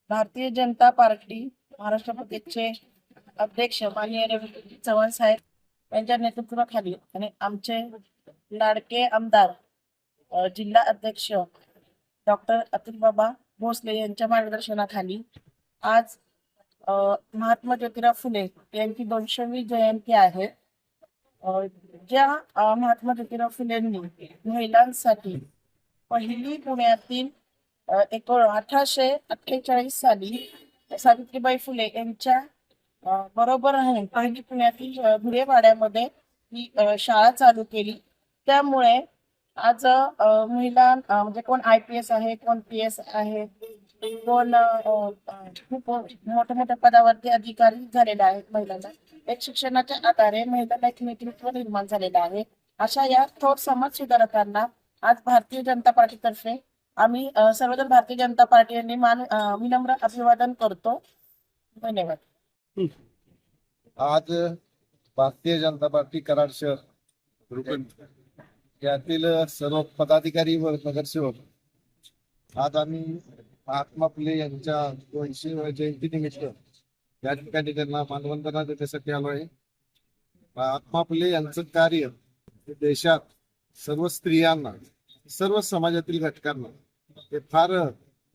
Bharatiya Janata party Maharashtra प्रदेशचे अध्यक्ष माननीय रवी चव्हाण साहेब यांच्या नेतृत्वाखाली आणि आमचे लाडके आमदार जिल्हा अध्यक्ष डॉक्टर अतुल बाबा भोसले यांच्या मार्गदर्शनाखाली आज महात्मा ज्योतिराव फुले यांची 200वी जयंती आहे। ज्या महात्मा ज्योतिराव फुलेंनी महिलांसाठी पहिली पुण्यातील 1848 साली सावित्रीबाई फुले यांच्या बरोबर राहून पहिली पुण्यातील धुळेवाड्यामध्ये ही शाळा चालू केली। त्यामुळे आज महिला म्हणजे कोण IPS आहे, कोण PS आहे, कोण खूप मोठ्या मोठ्या पदावरती अधिकारी झालेले आहेत। महिलांना एक शिक्षणाच्या आधारे महिलांना एक नेतृत्व निर्माण झालेलं आहे। अशा या थोर समाज सुधारकांना आज भारतीय जनता पार्टीतर्फे आम्ही सर्वजण भारतीय जनता पार्टी यांनी विनम्र अभिवादन करतो। धन्यवाद। आज भारतीय जनता पार्टी कराड शहर यातील सर्व पदाधिकारी व नगरसेवक आज आम्ही महात्मा फुले यांच्या 200व्या जयंतीनिमित्त या ठिकाणी त्यांना मानवंदना देण्यासाठी आलो आहे। महात्मा फुले यांचं कार्य देशात सर्व स्त्रियांना, सर्व समाजातील घटकांना हे फार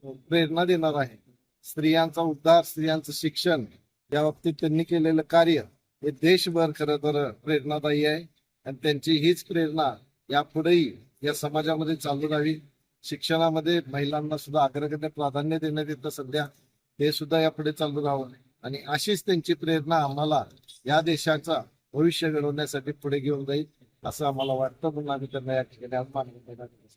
प्रेरणा देणार आहे। स्त्रियांचा उद्धार, स्त्रियांचं शिक्षण या बाबतीत त्यांनी केलेलं कार्य हे देशभर खरं तर प्रेरणादायी आहे आणि त्यांची हीच प्रेरणा यापुढेही या समाजामध्ये चालू राहावी। शिक्षणामध्ये महिलांना सुद्धा अग्रगण्य प्राधान्य देण्यात येतं सध्या, हे सुद्धा यापुढे चालू राहावं आणि अशीच त्यांची प्रेरणा आम्हाला या देशाचा भविष्य घडवण्यासाठी पुढे घेऊन जाईल असं आम्हाला वाटतं, म्हणून आम्ही त्यांना या ठिकाणी आज मानवंदना देण्यासाठी